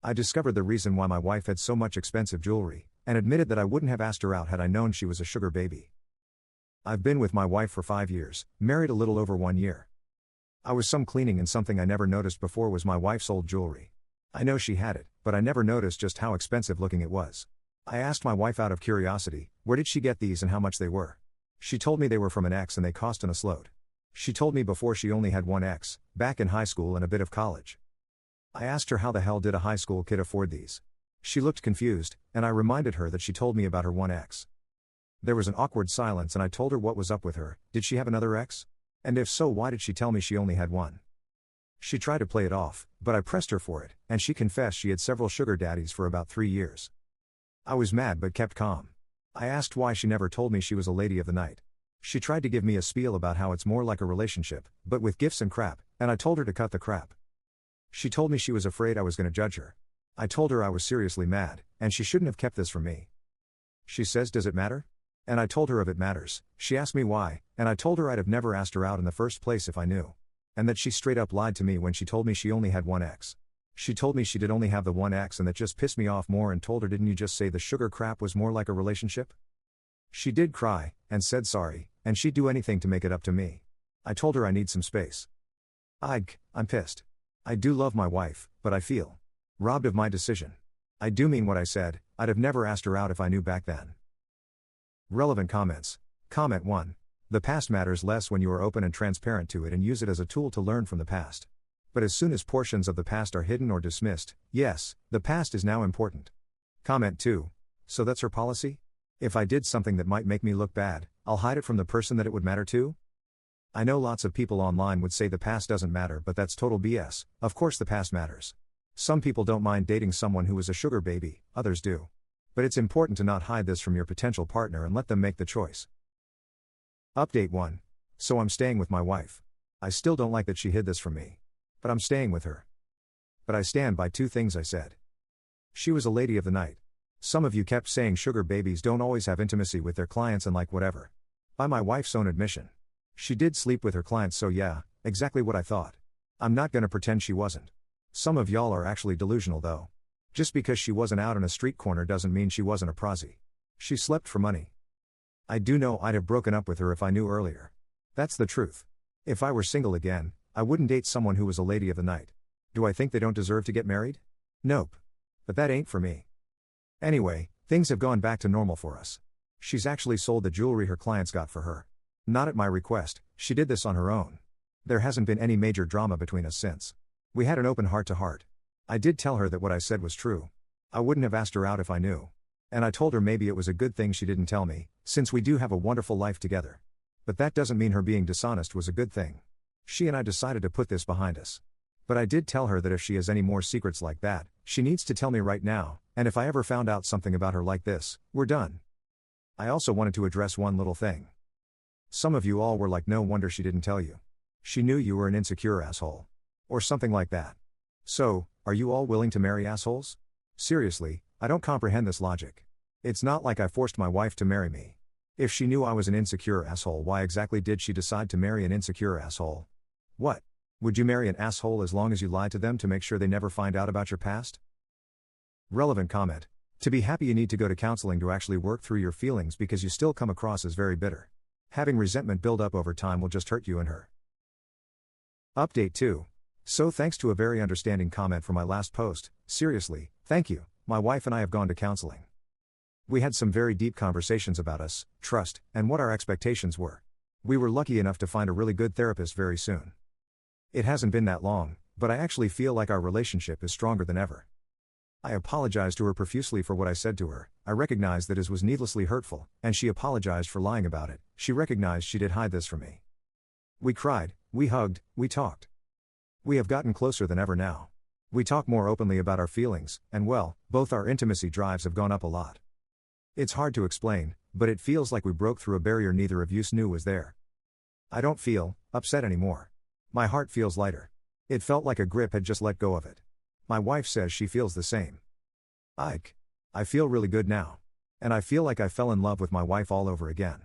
I discovered the reason why my wife had so much expensive jewelry, and admitted that I wouldn't have asked her out had I known she was a sugar baby. I've been with my wife for 5 years, married a little over 1 year. I was some cleaning, and something I never noticed before was my wife's old jewelry. I know she had it, but I never noticed just how expensive looking it was. I asked my wife out of curiosity, where did she get these and how much they were? She told me they were from an ex and they cost an assload. She told me before she only had one ex, back in high school and a bit of college. I asked her how the hell did a high school kid afford these? She looked confused, and I reminded her that she told me about her one ex. There was an awkward silence and I told her what was up with her. Did she have another ex? And if so, why did she tell me she only had one? She tried to play it off, but I pressed her for it, and she confessed she had several sugar daddies for about 3 years. I was mad but kept calm. I asked why she never told me she was a lady of the night. She tried to give me a spiel about how it's more like a relationship, but with gifts and crap, and I told her to cut the crap. She told me she was afraid I was going to judge her. I told her I was seriously mad, and she shouldn't have kept this from me. She says, does it matter? And I told her if it matters. She asked me why, and I told her I'd have never asked her out in the first place if I knew. And that she straight up lied to me when she told me she only had one ex. She told me she did only have the one ex, and that just pissed me off more, and told her, didn't you just say the sugar crap was more like a relationship? She did cry, and said sorry, and she'd do anything to make it up to me. I told her I need some space. I'm pissed. I do love my wife, but I feel robbed of my decision. I do mean what I said. I'd have never asked her out if I knew back then. Relevant comments. Comment 1. The past matters less when you are open and transparent to it and use it as a tool to learn from the past. But as soon as portions of the past are hidden or dismissed, yes, the past is now important. Comment 2. So that's her policy? If I did something that might make me look bad, I'll hide it from the person that it would matter to? I know lots of people online would say the past doesn't matter, but that's total BS. Of course the past matters. Some people don't mind dating someone who is a sugar baby, others do. But it's important to not hide this from your potential partner and let them make the choice. Update 1. So I'm staying with my wife. I still don't like that she hid this from me. But I'm staying with her. But I stand by 2 things I said. She was a lady of the night. Some of you kept saying sugar babies don't always have intimacy with their clients and like whatever. By my wife's own admission. She did sleep with her clients, so yeah, exactly what I thought. I'm not gonna pretend she wasn't. Some of y'all are actually delusional though. Just because she wasn't out on a street corner doesn't mean she wasn't a prosy. She slept for money. I do know I'd have broken up with her if I knew earlier. That's the truth. If I were single again, I wouldn't date someone who was a lady of the night. Do I think they don't deserve to get married? Nope. But that ain't for me. Anyway, things have gone back to normal for us. She's actually sold the jewelry her clients got for her. Not at my request, she did this on her own. There hasn't been any major drama between us since. We had an open heart-to-heart. I did tell her that what I said was true. I wouldn't have asked her out if I knew. And I told her maybe it was a good thing she didn't tell me, since we do have a wonderful life together. But that doesn't mean her being dishonest was a good thing. She and I decided to put this behind us. But I did tell her that if she has any more secrets like that, she needs to tell me right now, and if I ever found out something about her like this, we're done. I also wanted to address one little thing. Some of you all were like, no wonder she didn't tell you. She knew you were an insecure asshole. Or something like that. So, are you all willing to marry assholes? Seriously, I don't comprehend this logic. It's not like I forced my wife to marry me. If she knew I was an insecure asshole, why exactly did she decide to marry an insecure asshole? What? Would you marry an asshole as long as you lied to them to make sure they never find out about your past? Relevant comment. To be happy, you need to go to counseling to actually work through your feelings, because you still come across as very bitter. Having resentment build up over time will just hurt you and her. Update 2. So thanks to a very understanding comment from my last post, seriously, thank you, my wife and I have gone to counseling. We had some very deep conversations about us, trust, and what our expectations were. We were lucky enough to find a really good therapist very soon. It hasn't been that long, but I actually feel like our relationship is stronger than ever. I apologized to her profusely for what I said to her. I recognized that it was needlessly hurtful, and she apologized for lying about it. She recognized she did hide this from me. We cried, we hugged, we talked. We have gotten closer than ever now. We talk more openly about our feelings, and well, both our intimacy drives have gone up a lot. It's hard to explain, but it feels like we broke through a barrier neither of us knew was there. I don't feel upset anymore. My heart feels lighter. It felt like a grip had just let go of it. My wife says she feels the same. I feel really good now. And I feel like I fell in love with my wife all over again.